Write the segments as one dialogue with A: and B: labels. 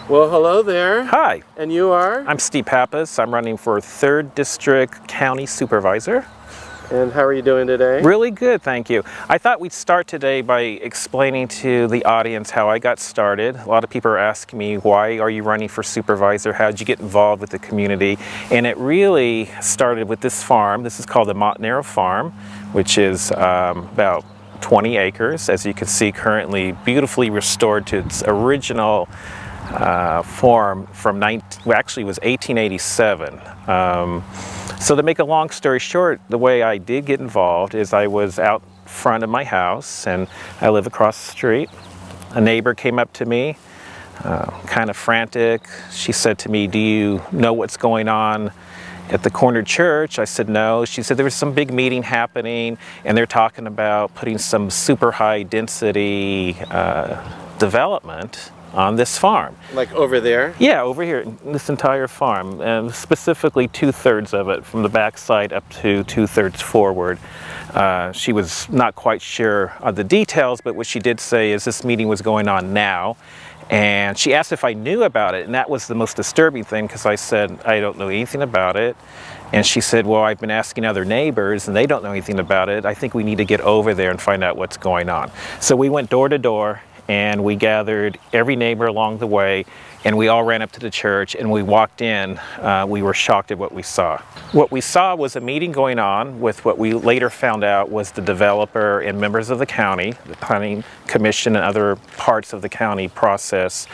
A: Well, hello there.
B: Hi.
A: And you are?
B: I'm Steve Pappas. I'm running for 3rd District County Supervisor.
A: And how are you doing today?
B: Really good, thank you. I thought we'd start today by explaining to the audience how I got started. A lot of people are asking me, why are you running for supervisor? How did you get involved with the community? And it really started with this farm. This is called the Montero Farm, which is about 20 acres, as you can see, currently beautifully restored to its original form from actually it was 1887. So to make a long story short, the way I did get involved is I was out front of my house, and I live across the street. A neighbor came up to me, kind of frantic. She said to me, "Do you know what's going on at the corner church?" I said no. She said there was some big meeting happening and they're talking about putting some super high density development on this farm.
A: Like over there?
B: Yeah, over here, this entire farm, and specifically 2/3 of it from the back side up to 2/3 forward. She was not quite sure of the details, but what she did say is this meeting was going on now. And she asked if I knew about it, and that was the most disturbing thing, because I said, I don't know anything about it. And she said, well, I've been asking other neighbors and they don't know anything about it. I think we need to get over there and find out what's going on. So we went door to door, and we gathered every neighbor along the way, and we all ran up to the church, and we walked in. We were shocked at what we saw. What we saw was a meeting going on with what we later found out was the developer and members of the county, the planning commission and other parts of the county process.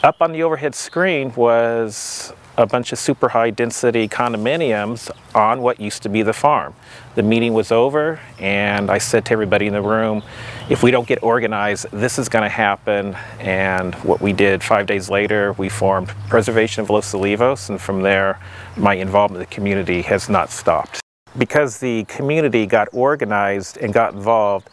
B: Up on the overhead screen was a bunch of super high density condominiums on what used to be the farm. The meeting was over, and I said to everybody in the room, if we don't get organized, this is going to happen. And what we did 5 days later, we formed Preservation of Los Olivos, and from there my involvement in the community has not stopped. Because the community got organized and got involved,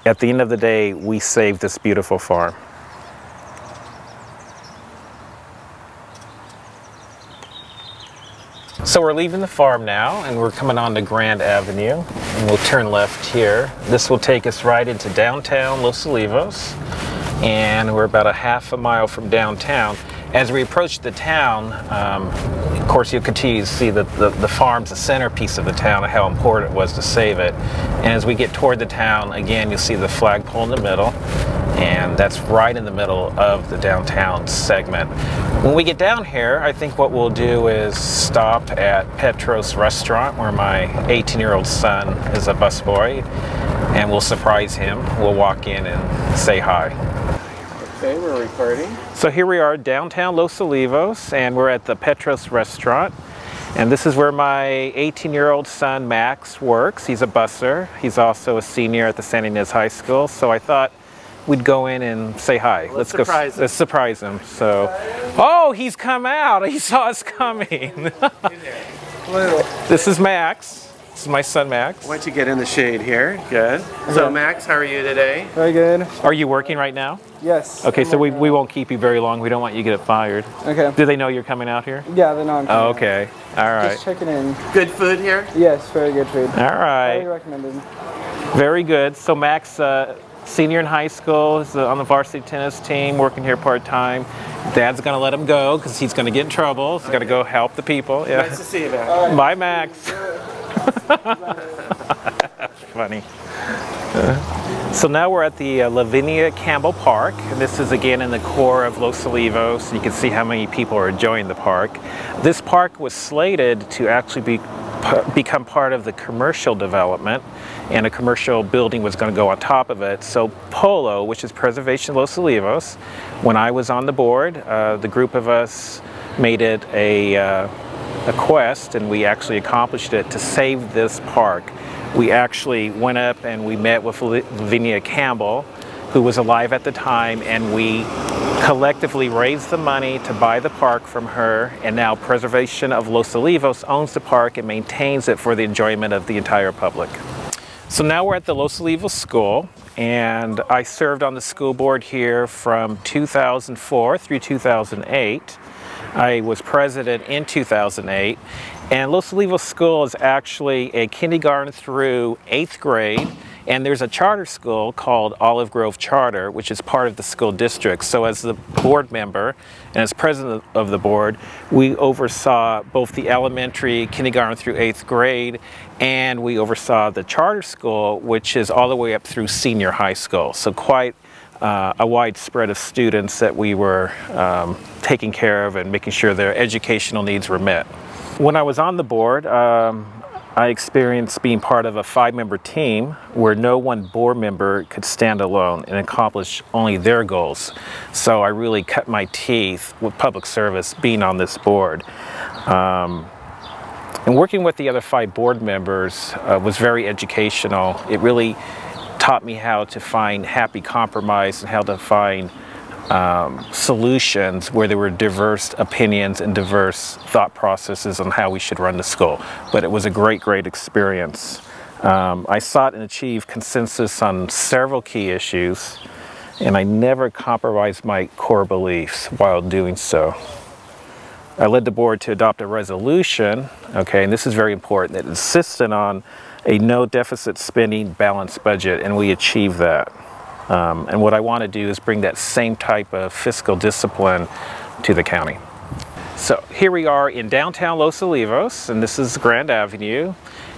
B: at the end of the day we saved this beautiful farm. So we're leaving the farm now, and we're coming on to Grand Avenue, and we'll turn left here. This will take us right into downtown Los Olivos, and we're about a half a mile from downtown. As we approach the town, of course you'll continue to see that the farm's the centerpiece of the town and how important it was to save it. And as we get toward the town, again, you'll see the flagpole in the middle, and that's right in the middle of the downtown segment. When we get down here, I think what we'll do is stop at Petro's restaurant, where my 18-year-old son is a busboy, and we'll surprise him. We'll walk in and say hi.
A: Okay, we're recording.
B: So here we are, downtown Los Olivos, and we're at the Petro's restaurant. And this is where my 18-year-old son, Max, works. He's a busser. He's also a senior at the San Ynez High School. So I thought we'd go in and say hi.
A: Let's surprise him.
B: Let's surprise him. So, oh, he's come out. He saw us coming. This is Max. This is my son, Max.
A: Why don't you get in the shade here? Good. So Max, how are you today?
C: Very good.
B: Are you working right now?
C: Yes.
B: Okay, so we won't keep you very long. We don't want you to get fired.
C: Okay.
B: Do they know you're coming out here?
C: Yeah, they know I'm coming.
B: Oh, okay. All right.
C: Just checking in.
A: Good food here?
C: Yes, very good food.
B: All right.
C: Highly recommended.
B: Very good. So Max, senior in high school, is on the varsity tennis team, working here part-time. Dad's going to let him go because he's going to get in trouble. He's got to go help the people. Yeah.
A: Nice to see you, Max.
C: Right.
B: Bye, Max. Funny. So now we're at the Lavinia Campbell Park, and this is again in the core of Los Olivos. You can see how many people are enjoying the park. This park was slated to actually become part of the commercial development, and a commercial building was going to go on top of it. So POLO, which is Preservation of Los Olivos, when I was on the board, the group of us made it a quest, and we actually accomplished it, to save this park. We actually went up and we met with Lavinia Campbell, who was alive at the time, and we collectively raised the money to buy the park from her, and now Preservation of Los Olivos owns the park and maintains it for the enjoyment of the entire public. So now we're at the Los Olivos School, and I served on the school board here from 2004 through 2008. I was president in 2008, and Los Olivos School is actually a kindergarten through 8th grade, And there's a charter school called Olive Grove Charter, which is part of the school district. So as the board member and as president of the board, we oversaw both the elementary, kindergarten through 8th grade, and we oversaw the charter school, which is all the way up through senior high school. So quite a wide spread of students that we were taking care of and making sure their educational needs were met. When I was on the board, I experienced being part of a 5-member team where no one board member could stand alone and accomplish only their goals. So I really cut my teeth with public service being on this board. And working with the other 5 board members was very educational. It really taught me how to find happy compromise and how to find solutions where there were diverse opinions and diverse thought processes on how we should run the school. But it was a great experience. I sought and achieved consensus on several key issues, and I never compromised my core beliefs while doing so. I led the board to adopt a resolution, okay, and this is very important, that insisted on a no deficit spending balanced budget, and we achieved that. And what I want to do is bring that same type of fiscal discipline to the county. So here we are in downtown Los Olivos, and this is Grand Avenue.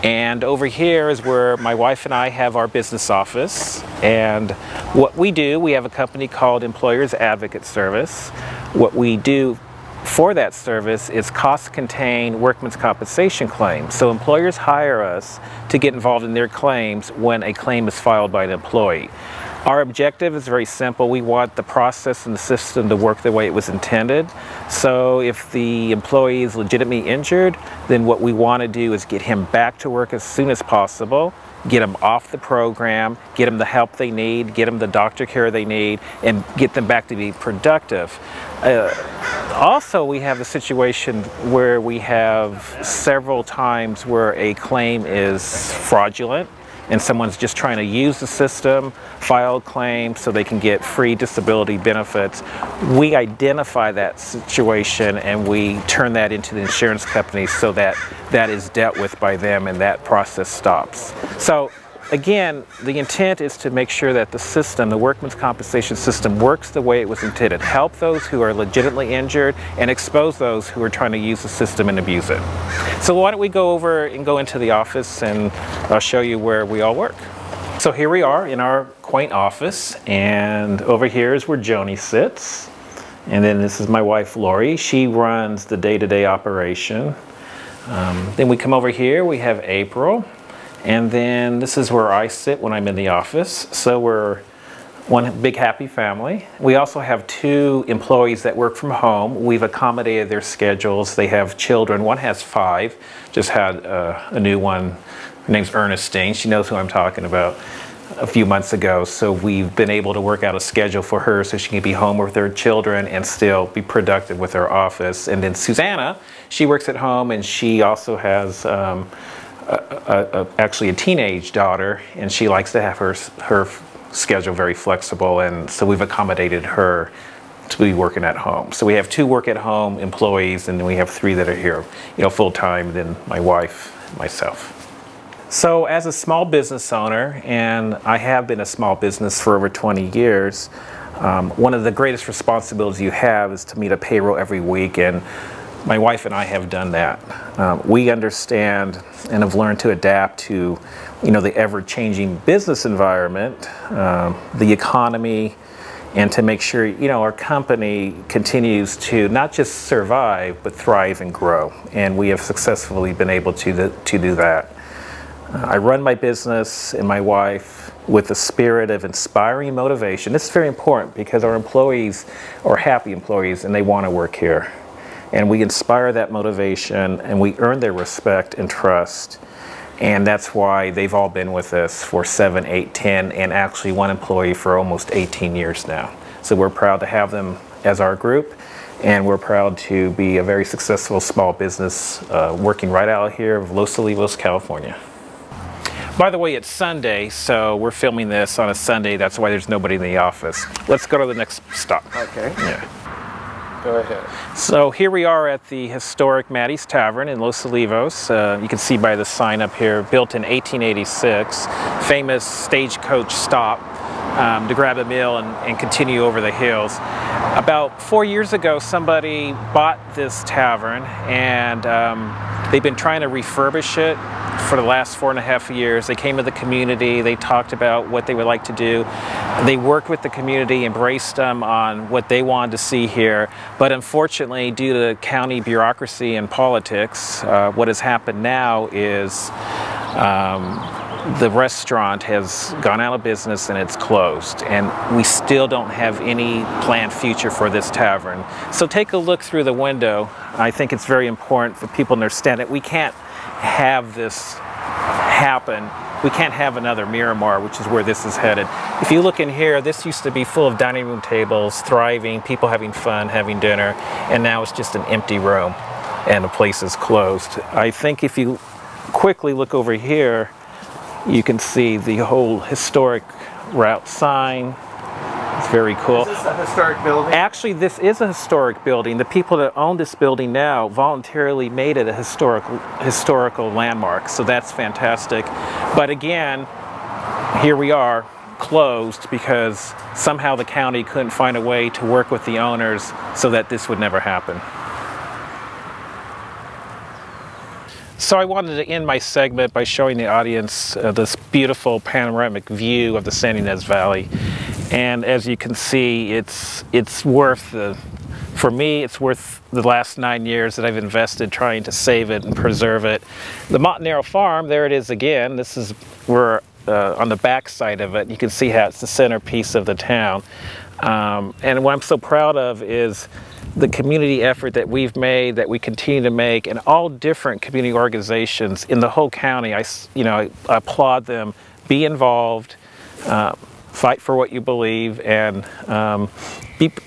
B: And over here is where my wife and I have our business office. And what we do, we have a company called Employers Advocate Service. What we do for that service is cost-contained workman's compensation claims. So employers hire us to get involved in their claims when a claim is filed by an employee. Our objective is very simple. We want the process and the system to work the way it was intended. So if the employee is legitimately injured, then what we want to do is get him back to work as soon as possible, get them off the program, get them the help they need, get them the doctor care they need, and get them back to be productive. Also, we have a situation where we have several times where a claim is fraudulent and someone's just trying to use the system, file a claim so they can get free disability benefits. We identify that situation and we turn that into the insurance company so that that is dealt with by them and that process stops. So again, the intent is to make sure that the system, the workman's compensation system, works the way it was intended. Help those who are legitimately injured and expose those who are trying to use the system and abuse it. So why don't we go over and go into the office and I'll show you where we all work. So here we are in our quaint office, and over here is where Joni sits. And then this is my wife, Lori. She runs the day-to-day operation. Then we come over here, we have April. And then this is where I sit when I'm in the office. So we're one big happy family. We also have 2 employees that work from home. We've accommodated their schedules. They have children. One has 5, just had a new one. Her name's Ernestine. She knows who I'm talking about, a few months ago. So we've been able to work out a schedule for her so she can be home with her children and still be productive with her office. And then Susanna, she works at home and she also has actually a teenage daughter, and she likes to have her schedule very flexible, and so we've accommodated her to be working at home. So we have 2 work at home employees, and then we have 3 that are here, full time, then my wife, myself. So as a small business owner, and I have been a small business for over 20 years, one of the greatest responsibilities you have is to meet a payroll every week, and my wife and I have done that. We understand and have learned to adapt to, the ever-changing business environment, the economy, and to make sure, our company continues to not just survive, but thrive and grow. And we have successfully been able to do that. I run my business and my wife with the spirit of inspiring motivation. This is very important because our employees are happy employees and they want to work here. And we inspire that motivation and we earn their respect and trust. And that's why they've all been with us for 7, 8, 10, and actually one employee for almost 18 years now. So we're proud to have them as our group, and we're proud to be a very successful small business working right out here of Los Olivos, California. By the way, it's Sunday, so we're filming this on a Sunday. That's why there's nobody in the office. Let's go to the next stop.
A: Okay.
B: Yeah.
A: Go ahead.
B: So here we are at the historic Maddie's Tavern in Los Olivos. You can see by the sign up here, built in 1886, famous stagecoach stop to grab a meal and continue over the hills. About 4 years ago, somebody bought this tavern, and they've been trying to refurbish it for the last 4.5 years. They came to the community, they talked about what they would like to do. They worked with the community, embraced them on what they wanted to see here. But unfortunately, due to county bureaucracy and politics, what has happened now is the restaurant has gone out of business and it's closed, and we still don't have any planned future for this tavern. So take a look through the window. I think it's very important for people to understand that we can't have this happen. We can't have another Miramar, which is where this is headed. If you look in here, this used to be full of dining room tables, thriving, people having fun, having dinner, and now it's just an empty room and the place is closed. I think if you quickly look over here, you can see the whole historic route sign. It's very cool.
A: Is this a historic building?
B: Actually, this is a historic building. The people that own this building now voluntarily made it a historical landmark, so that's fantastic. But again, here we are, closed, because somehow the county couldn't find a way to work with the owners so that this would never happen. So I wanted to end my segment by showing the audience this beautiful panoramic view of the San Ynez Valley. And as you can see, it's worth for me, it's worth the last 9 years that I've invested trying to save it and preserve it. The Montero Farm, there it is again. This is where on the back side of it, you can see how it's the centerpiece of the town. And what I'm so proud of is the community effort that we've made, that we continue to make, and all different community organizations in the whole county. I applaud them. Be involved, fight for what you believe, and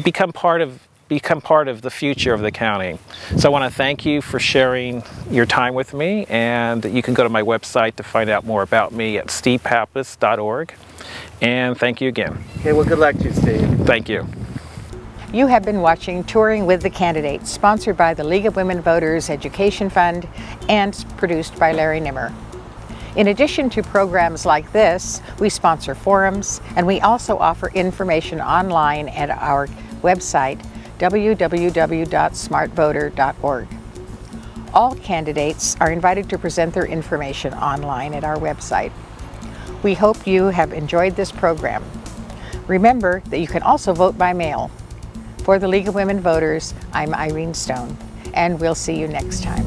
B: become part of the future of the county. So I want to thank you for sharing your time with me, and you can go to my website to find out more about me at stevepappas.org. And thank you again.
A: Okay, well, good luck to you, Steve.
B: Thank you.
C: You have been watching Touring with the Candidates, sponsored by the League of Women Voters Education Fund and produced by Larry Nimmer. In addition to programs like this, we sponsor forums, and we also offer information online at our website, www.smartvoter.org. All candidates are invited to present their information online at our website. We hope you have enjoyed this program. Remember that you can also vote by mail. For the League of Women Voters, I'm Irene Stone, and we'll see you next time.